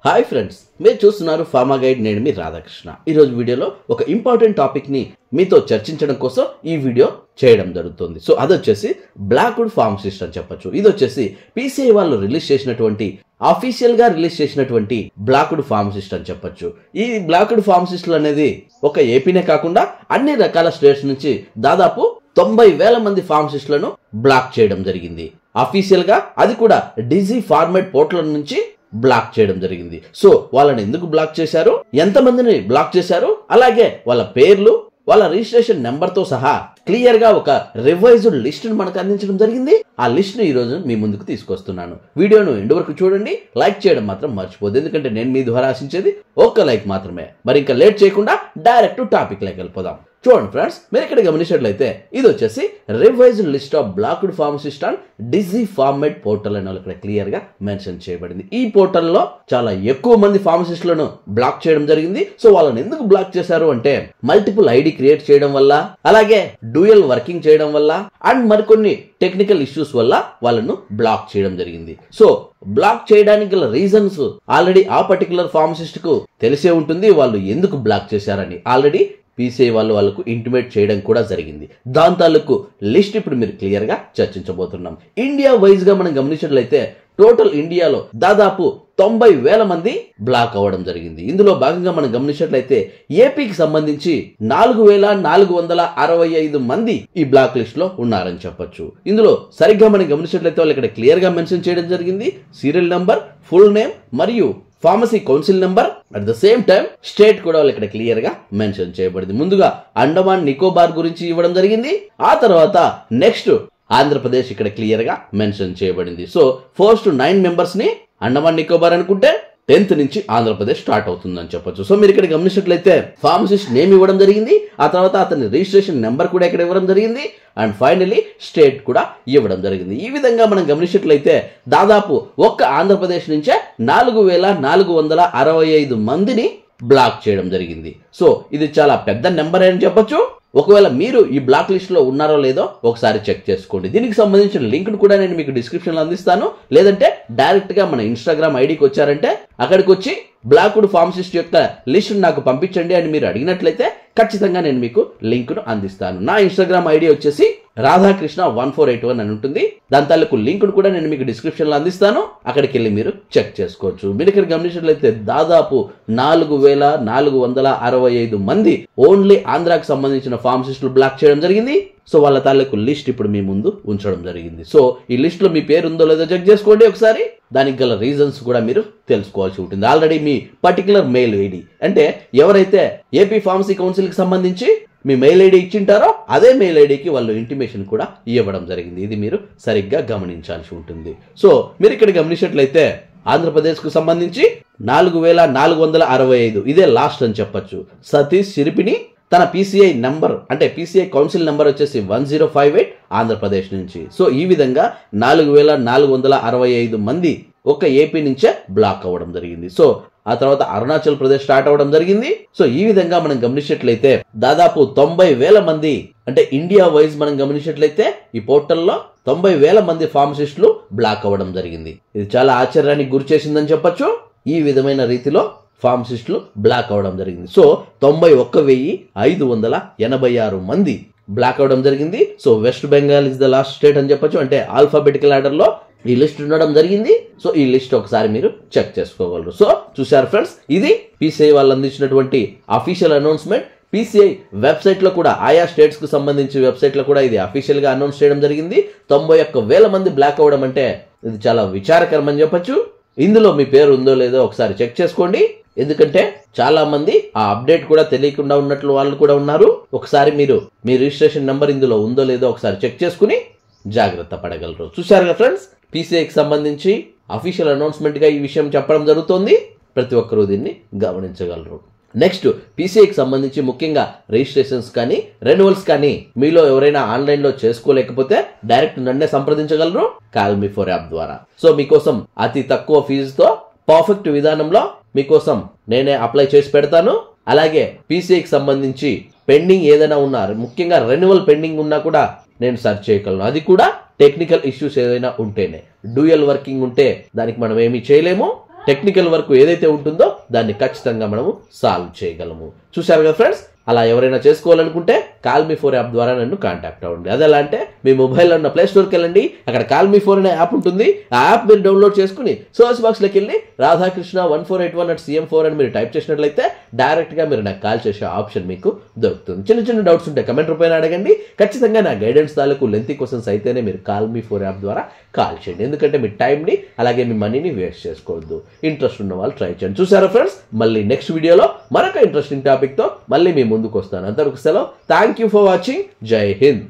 Hi friends, మీరు చూస్తున్నారు pharma guide. నేను మీ రాధాకృష్ణ. ఈరోజు వీడియోలో ఒక ఇంపార్టెంట్ టాపిక్ని మీతో చర్చించడం కోసం ఈ వీడియో చేయడం జరుగుతుంది. సో అదొచ్చేసి బ్లాక్వుడ్ ఫార్మసిస్ట్ అని చెప్పొచ్చు. ఇది వచ్చేసి PCI వాళ్ళు రిలీజ్ చేసినటువంటి అఫీషియల్ గా రిలీజ్ చేసినటువంటి బ్లాక్వుడ్ ఫార్మసిస్ట్ అని చెప్పొచ్చు. ఈ బ్లాక్వుడ్ ఫార్మసిస్టులు అనేది ఒక ఏపీనే కాకుండా అన్ని రకాల స్టేట్స్ నుంచి దాదాపు 90,000 మంది ఫార్మసిస్టులను బ్లాక్ చేయడం జరిగింది. అఫీషియల్ గా అది కూడా డిజీ ఫార్మేట్ పోర్టల్ నుంచి బ్లాక్ చేయడం జరిగింది. సో వాళ్ళని ఎందుకు బ్లాక్ చేశారు, ఎంతమందిని బ్లాక్ చేశారు, అలాగే వాళ్ళ పేర్లు, వాళ్ళ రిజిస్ట్రేషన్ నెంబర్ తో సహా క్లియర్ గా ఒక రివైజ్డ్ లిస్ట్ ను మనకు అందించడం జరిగింది. ఆ లిస్ట్ ను ఈ రోజు మీ ముందుకు తీసుకొస్తున్నాను. వీడియోను ఎండ్ వరకు చూడండి. లైక్ చేయడం మాత్రం మర్చిపోద్దు, ఎందుకంటే నేను మీ ద్వారా ఆశించేది ఒక్క లైక్ మాత్రమే. మరి ఇంకా లేట్ చేయకుండా డైరెక్ట్ టాపిక్ లోకి వెళ్ళిపోదాం. చూడండి ఫ్రెండ్స్, మీరు ఇక్కడ గమనించినట్లయితే ఇది వచ్చేసి revised list of blackwood pharmacist and digi format portal అని ఇక్కడ క్లియర్ గా మెన్షన్ చేయబడింది. ఈ పోర్టల్లో చాలా ఎక్కువ మంది ఫార్మసిస్టులను బ్లాక్ చేయడం జరిగింది. సో వాళ్ళని ఎందుకు బ్లాక్ చేశారు అంటే మల్టిపుల్ ఐడి క్రియేట్ చేయడం వల్ల, అలాగే డ్యూయల్ వర్కింగ్ చేయడం వల్ల, అండ్ మరికొన్ని టెక్నికల్ ఇష్యూస్ వల్ల వాళ్ళను బ్లాక్ చేయడం జరిగింది. సో బ్లాక్ చేయడానికి గల రీజన్స్ ఆల్రెడీ ఆ పర్టికులర్ ఫార్మసిస్ట్ కు తెలిసే ఉంటుంది వాళ్ళు ఎందుకు బ్లాక్ చేశారని. ఆల్రెడీ PCI వాళ్ళకు ఇంటిమేట్ చేయడం కూడా జరిగింది. దాని తాలూకు లిస్ట్ ఇప్పుడు మీరు క్లియర్ గా చర్చించబోతున్నాం. ఇండియా వైజ్ గా మనం గమనించినట్లయితే టోటల్ ఇండియాలో దాదాపు 90,000 మంది బ్లాక్ అవ్వడం జరిగింది. ఇందులో భాగంగా మనం గమనించినట్లయితే ఏపీకి సంబంధించి 4,465 మంది ఈ బ్లాక్ లిస్ట్ లో ఉన్నారని చెప్పొచ్చు. ఇందులో సరిగ్గా మనం గమనించినట్లయితే వాళ్ళు ఇక్కడ క్లియర్ గా మెన్షన్ చేయడం జరిగింది. సీరియల్ నంబర్, ఫుల్ నేమ్ మరియు pharmacy council number, at the same time state కూడా వాళ్ళు ఇక్కడ క్లియర్ గా మెన్షన్ చేయబడింది. ముందుగా అండమాన్ నికోబార్ గురించి ఇవ్వడం జరిగింది. ఆ తర్వాత నెక్స్ట్ ఆంధ్రప్రదేశ్ ఇక్కడ క్లియర్ గా మెన్షన్ చేయబడింది. సో 4 to 9 మెంబర్స్ ని అండమాన్ నికోబార్ అనుకుంటే 10th నుంచి ఆంధ్రప్రదేశ్ స్టార్ట్ అవుతుందని చెప్పొచ్చు. సో మీరు ఇక్కడ గమనించినట్లయితే ఫార్మసిస్ట్ నేమ్ ఇవ్వడం జరిగింది. ఆ తర్వాత అతని రిజిస్ట్రేషన్ నెంబర్ కూడా ఇక్కడ ఇవ్వడం జరిగింది. అండ్ ఫైనలీ స్టేట్ కూడా ఇవ్వడం జరిగింది. ఈ విధంగా మనం గమనించినట్లయితే దాదాపు ఒక్క ఆంధ్రప్రదేశ్ నుంచే 4,465 మందిని బ్లాక్ చేయడం జరిగింది. సో ఇది చాలా పెద్ద నెంబర్ అని చెప్పొచ్చు. ఒకవేళ మీరు ఈ బ్లాక్ లిస్ట్ లో ఉన్నారో లేదో ఒకసారి చెక్ చేసుకోండి. దీనికి సంబంధించిన లింక్ కూడా నేను మీకు డిస్క్రిప్షన్ లో అందిస్తాను. లేదంటే డైరెక్ట్ గా మన ఇన్స్టాగ్రామ్ ఐడికి వచ్చారంటే అక్కడికి వచ్చి బ్లాక్వుడ్ ఫార్మసిస్ట్ యొక్క లిస్ట్ నాకు పంపించండి అని మీరు అడిగినట్లయితే ఖచ్చితంగా నేను మీకు లింక్ ను అందిస్తాను. నా ఇన్స్టాగ్రామ్ ఐడి వచ్చేసి రాధాకృష్ణ 1481 అని ఉంటుంది. దాని తాలూకు లింక్ ను కూడా నేను మీకు డిస్క్రిప్షన్ లో అందిస్తాను. అక్కడికి వెళ్ళి మీరు చెక్ చేసుకోవచ్చు. మీరు ఇక్కడ గమనించినట్లయితే దాదాపు 4,465 మంది ఓన్లీ ఆంధ్రాకి సంబంధించిన ఫార్మసిస్టులు బ్లాక్ చేయడం జరిగింది. సో వాళ్ళ తాలూకు లిస్ట్ ఇప్పుడు మీ ముందు ఉంచడం జరిగింది. సో ఈ లిస్ట్ లో మీ పేరు ఉందో లేదో చెక్ చేసుకోండి ఒకసారి. దానికి గల రీజన్స్ కూడా మీరు తెలుసుకోవాల్సి ఉంటుంది. ఆల్రెడీ మీ పర్టికులర్ మెయిల్ ఐడి అంటే ఎవరైతే ఏపీ ఫార్మసీ కౌన్సిల్ కి సంబంధించి మీ మెయిల్ ఐడి ఇచ్చింటారో అదే మెయిల్ ఐడికి వాళ్ళు ఇంటిమేషన్ కూడా ఇవ్వడం జరిగింది. ఇది మీరు సరిగ్గా గమనించాల్సి ఉంటుంది. సో మీరు ఇక్కడ గమనించినట్లయితే ఆంధ్రప్రదేశ్ కు సంబంధించి 4,465 ఇదే లాస్ట్ అని చెప్పొచ్చు. సతీష్ సిరిపిని తన PCI నంబర్ అంటే PCI కౌన్సిల్ నెంబర్ వచ్చేసి 1058 ఆంధ్రప్రదేశ్ నుంచి. సో ఈ విధంగా 4,465 మంది ఒక ఏపీ నుంచే బ్లాక్ అవ్వడం జరిగింది. సో ఆ తర్వాత అరుణాచల్ ప్రదేశ్ స్టార్ట్ అవ్వడం జరిగింది. సో ఈ విధంగా మనం గమనించినట్లయితే దాదాపు 90,000 మంది అంటే ఇండియా వైజ్ మనం గమనించినట్లయితే ఈ పోర్టల్లో 90,000 మంది ఫార్మసిస్టులు బ్లాక్ అవ్వడం జరిగింది. ఇది చాలా ఆశ్చర్యానికి గురి చేసిందని చెప్పొచ్చు. ఈ విధమైన రీతిలో ఫార్మసిస్టులు బ్లాక్ అవడం జరిగింది. సో 91,586 మంది బ్లాక్ అవడం జరిగింది. So west Bengal is the last state అని చెప్పొచ్చు. అంటే ఆల్ఫాబెటికల్ ఆర్డర్ లో ఈ లిస్ట్ ఉండడం జరిగింది. సో ఈ లిస్ట్ ఒకసారి మీరు చెక్ చేసుకోగలరు. సో చూసారు ఫ్రెండ్స్, ఇది PCI వాళ్ళు అందించినటువంటి అఫీషియల్ అనౌన్స్మెంట్. PCI వెబ్సైట్ లో కూడా ఆయా స్టేట్స్ కు సంబంధించి వెబ్సైట్ లో కూడా ఇది అఫీషియల్ గా అనౌన్స్ చేయడం జరిగింది. 91,000 మంది బ్లాక్ అవడం అంటే ఇది చాలా విచారకరం అని చెప్పొచ్చు. ఇందులో మీ పేరు ఉందో లేదో ఒకసారి చెక్ చేసుకోండి. ఎందుకంటే చాలా మంది ఆ అప్డేట్ కూడా తెలియకుండా ఉన్నట్లు వాళ్ళు కూడా ఉన్నారు. ఒకసారి మీరు మీ రిజిస్ట్రేషన్ నెంబర్ ఇందులో ఉందో లేదో ఒకసారి చెక్ చేసుకుని జాగ్రత్త పడగలరు. చూసారుగా ఫ్రెండ్స్, PCIకి సంబంధించి అఫీషియల్ అనౌన్స్మెంట్ గా ఈ విషయం చెప్పడం జరుగుతుంది. ప్రతి ఒక్కరూ దీన్ని గమనించగలరు. నెక్స్ట్ PCIకి సంబంధించి ముఖ్యంగా రిజిస్ట్రేషన్స్ కానీ రెన్యువల్స్ కానీ మీలో ఎవరైనా ఆన్లైన్ లో చేసుకోలేకపోతే డైరెక్ట్ నన్నే సంప్రదించగలరు కాల్మీ4 యాప్ ద్వారా. సో మీకోసం అతి తక్కువ ఫీజుతో పర్ఫెక్ట్ విధానంలో మీకోసం నేనే అప్లై చేసి పెడతాను. అలాగే PCIకి సంబంధించి పెండింగ్ ఏదైనా ఉన్నా, ముఖ్యంగా రెన్యువల్ పెండింగ్ ఉన్నా కూడా నేను సర్చ్ చేయగలను. అది కూడా టెక్నికల్ ఇష్యూస్ ఏదైనా ఉంటేనే. డ్యూయల్ వర్కింగ్ ఉంటే దానికి మనం ఏమీ చేయలేము. టెక్నికల్ వర్క్ ఏదైతే ఉంటుందో దాన్ని ఖచ్చితంగా మనము సాల్వ్ చేయగలము. చూశారు కదా ఫ్రెండ్స్, అలా ఎవరైనా చేసుకోవాలనుకుంటే కాల్ మీ 4 యాప్ ద్వారా నన్ను కాంటాక్ట్ అవ్వండి. అది ఎలా అంటే మీ మొబైల్లో ఉన్న ప్లే స్టోర్కి వెళ్ళండి, అక్కడ కాల్ మీ 4 అనే యాప్ ఉంటుంది. ఆ యాప్ మీరు డౌన్లోడ్ చేసుకుని సర్చ్ బాక్స్లోకి వెళ్ళి రాధాకృష్ణ 1481@cm4 అని మీరు టైప్ చేసినట్లయితే డైరెక్ట్గా మీరు నాకు కాల్ చేసే ఆప్షన్ మీకు దొరుకుతుంది. చిన్న చిన్న డౌట్స్ ఉంటే కమెంట్ రూపాయన అడగండి. ఖచ్చితంగా నా గైడెన్స్ తాలూకు లెంతీ క్వశ్చన్స్ అయితేనే మీరు కాల్ మీ 4 యాప్ ద్వారా కాల్ చేయండి. ఎందుకంటే మీ టైంని అలాగే మీ మనీని వేస్ట్ చేసుకోవద్దు. ఇంట్రెస్ట్ ఉన్న వాళ్ళు ట్రై చేయండి. చూసారా ఫ్రెండ్స్, మళ్ళీ నెక్స్ట్ వీడియోలో మరొక ఇంట్రెస్టింగ్ టాపిక్తో మళ్ళీ మీ ముందుకు వస్తాను. అంతవరకు సెలవు. Thank you for watching. జై హింద్.